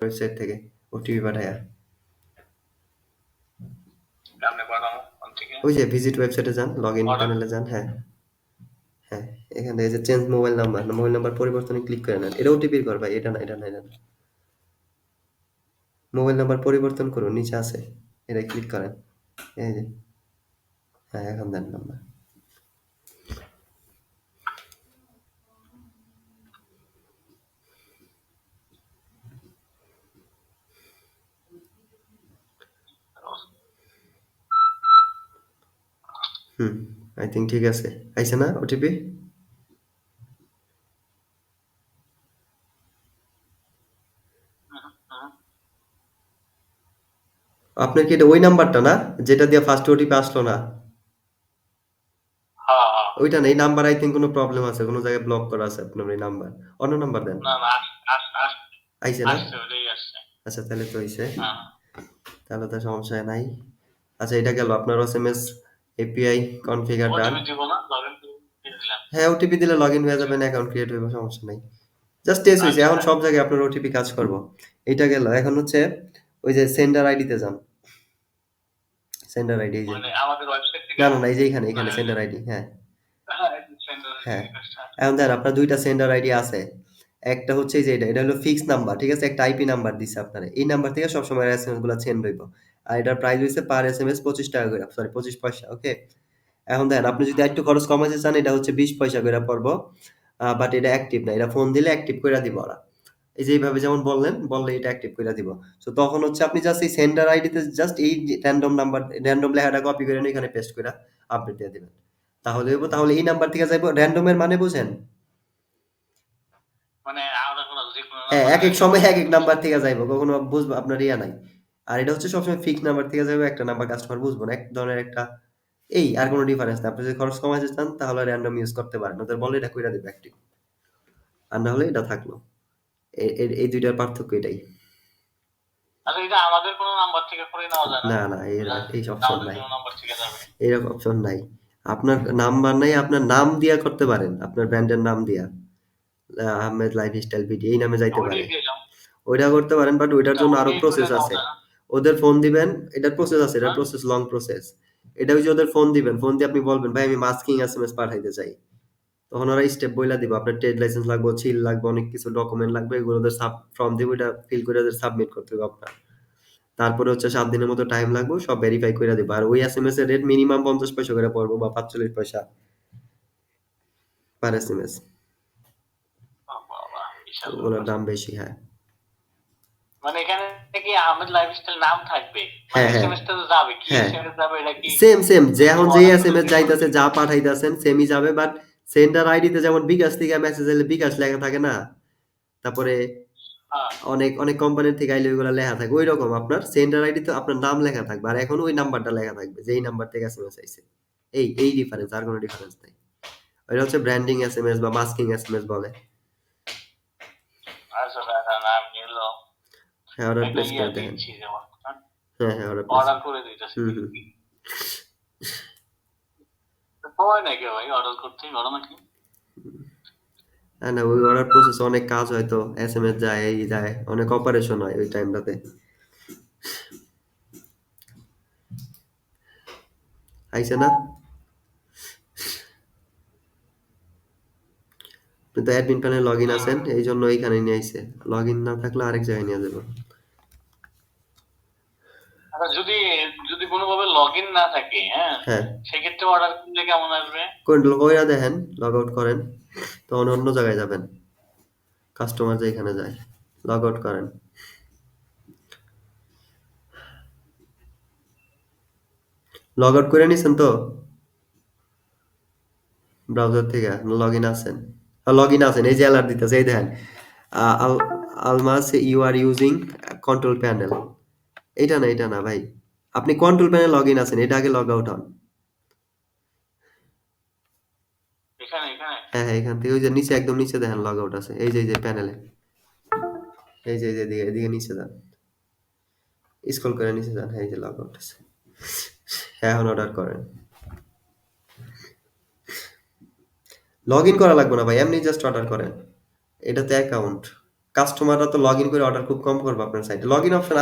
Website থেকে OTP পাঠায়া। ওই যে ভিজিট ওয়েবসাইটে যান, লগইন প্যানেলে যান। হ্যাঁ, হ্যাঁ, এখানে এই যে change mobile number, mobile number পরিবর্তনে ক্লিক করে নেন। এটা ওটিপির ঘর ভাই, এটা না, এটা না, এটা না। মোবাইল নাম্বার পরিবর্তন করুন, নিচে আছে, এটা ক্লিক করেন। এই যে, হ্যাঁ, এখন দেন নাম্বার। আই থিঙ্ক ঠিক আছে। আইছে না ওটিপি? আপনার কি এটা ওই নাম্বারটা না যেটা দিয়ে ফার্স্ট ওটিপি আসলো না? ওইটা না, এই নাম্বার আই থিঙ্ক কোনো প্রবলেম আছে, কোনো জায়গায় ব্লক করা আছে আপনার এই নাম্বার। অন্য নাম্বার দেন। আইছে না? আচ্ছা, তাহলে তো হইছে। তাহলে তো সমস্যা নাই। আচ্ছা, এটা গেল আপনার এসএমএস এপিআই কনফিগার ডান। হ্যাঁ, ওটিপি দিলে লগইন হয়ে যাবে, অ্যাকাউন্ট ক্রিয়েট হইবে, সমস্যা নাই। জাস্ট টেস্ট হইছে, এখন সব জায়গায় আপনার ওটিপি কাজ করব। এটা গেল। এখন হচ্ছে ওই যে সেন্ডার আইডিতে যান। সেন্ডার আইডি এই যে। না, না, না, এই যে এখানে সেন্ডার আইডি। হ্যাঁ, হ্যাঁ। এখন দেখেন আপনার ২ টা সেন্ডার আইডি আছে। একটা হচ্ছে এই যে এটা হলো ফিক্সড নাম্বার, ঠিক আছে? একটা আইপি নাম্বার দিছে আপনারে। এই নাম্বার থেকে সবসময় এসএমএস গুলা সেন্ড হইব। আর এটার প্রাইস হইছে পার এসএমএস ৳২৫ করে। সরি, ২৫ পয়সা। ওকে? এখন দেখেন আপনি যদি আরেকটু খরচ কমাইতে চান, এটা হচ্ছে ২০ পয়সা কইরা পড়বো। বাট এটা অ্যাক্টিভ না। এটা ফোন দিলে অ্যাক্টিভ কইরা দিব ওরা। এই যে এইভাবে যেমন বললেন, বললে এটা অ্যাক্টিভ কইরা দিব। সো তখন হচ্ছে আপনি জাস্ট এই সেন্ডার আইডিতে জাস্ট এই যে র‍্যান্ডম নাম্বার, র‍্যান্ডম লেখাটা কপি করে এনে এখানে পেস্ট কইরা আপডেট দিয়ে দিবেন। তাহলে হইব। তাহলে এই নাম্বার থেকে যাইব। র‍্যান্ডম এর মানে বুঝেন? হ্যাঁ, একেক সময় একেক নাম্বার থেকে যাইব। কখনো বুঝব আপনার ইয়া নাই। আর এটা হচ্ছে সবসময় ফিক্সড নাম্বার থেকে যাইব। একটা নাম্বার কাস্টমার বুঝবো না। এক ধরনের একটা এই আর কোনো ডিফারেন্স না। আপনি যদি খরচ কমাইতে চান তাহলে র‍্যান্ডম ইউজ করতে পারেন। ওদের বললে এটা কইরা দিবে অ্যাক্টিভ। আর না হলে এটা থাকলো। এই ২ টার পার্থক্য এটাই। না, না, এই অপশন নাই। এরকম অপশন নাই। আপনার নাম্বার নাই, আপনার নাম দিয়া করতে পারেন। আপনার ব্র্যান্ডের নাম দিয়া। আহমেদ লাইফস্টাইল বিডি এই নামে যাইতে পারে। ওইটা করতে পারেন, বাট ওইটার জন্য আরো প্রসেস আছে। ওদের ফোন দিবেন, এটার প্রসেস আছে, এটার প্রসেস লং প্রসেস। এটা ওই যে ওদের ফোন দিবেন, ফোন দিয়ে আপনি বলবেন, ভাই আমি মাস্কিং এসএমএস পাঠাইতে চাই। তখন ওরা স্টেপ বইলা দিব, আপনার ট্রেড লাইসেন্স লাগবে, ছিল লাগবে, অনেক কিছু ডকুমেন্ট লাগবে, এগুলো ওদের ফর্ম দিব, ওইটা ফিল করে ওদের সাবমিট করতে হবে আপনার। তারপরে হচ্ছে ৭ দিনের মতো টাইম লাগবে, সব ভেরিফাই কইরা দিব। আর ওই এসএমএস এর রেট মিনিমাম ৫০ পয়সা করে পড়বো বা ৪৫ পয়সা পার এসএমএস। ওগুলোর দাম বেশি, হ্যাঁ। হ্যাঁ, হ্যাঁ, হ্যাঁ। সেম যে এখন যে এসএমএস যাইতাছে, যা পাঠাইতাছেন সেমই যাবে, বাট সেন্ডার আইডিতে যেমন বিকাশ থেকে মেসেজ এলে বিকাশ লেখা থাকে না? তারপরে অনেক কোম্পানির থেকে আইলে ওইগুলা লেখা থাকে। ঐরকম আপনার সেন্ডার আইডিতে আপনার নাম লেখা থাকবে। আর এখন ওই নাম্বারটা লেখা থাকবে যে এই নাম্বার থেকে এসএমএস আইছে। এই ডিফারেন্স, আর কোন ডিফারেন্স নাই। ওইটা হচ্ছে ব্র্যান্ডিং এসএমএস বা মাস্কিং এসএমএস বলে। হ্যাঁ, অর্ডার প্লেস করে দেখেন। হ্যাঁ, হ্যাঁ, অর্ডার প্লেস। হুম। হ্যাঁ, না, ওই অর্ডার প্রসেস অনেক কাজ হয় তো। এসএমএস যায়, এই যায়, অনেক অপারেশন হয় ওই টাইমটাতে। আইছে না? আপনি তো অ্যাডমিন প্যানেলে লগইন আছেন, এই জন্য এইখানে নিয়ে আইছে। লগইন না থাকলে আরেক জায়গায় নিয়ে যাবে। হ্যাঁ, কইরা দেখেন, লগ আউট করেন, তখন অন্য জায়গায় যাবেন। কাস্টমার যেখানে যায়, লগ আউট করেন। লগ আউট করে নিছেন তো ব্রাউজার থেকে? লগইন আছেন? লগইন আছেন, এই যে অ্যালার্ট দিতেছে, এই দেখেন। আলমাস you are using control panel. এটা না ভাই। আপনি কন্ট্রোল প্যানেল লগইন আছেন, এটা আগে লগ আউট হন। হ্যাঁ, হ্যাঁ, এখান থেকে ওই যে নিচে, একদম নিচে দেখেন লগ আউট আছে। এই যে প্যানেলে। এই যে এদিকে নিচে যান। স্ক্রল করে নিচে যান। হ্যাঁ, এই যে লগ আউট আছে। হ্যাঁ, এখন অর্ডার করেন। লগইন করা লাগবে না ভাই, এমনি জাস্ট অর্ডার করেন। এটা তো অ্যাকাউন্ট। কাস্টমাররা তো লগইন করে অর্ডার খুব কম করবে আপনার সাইটে। Login option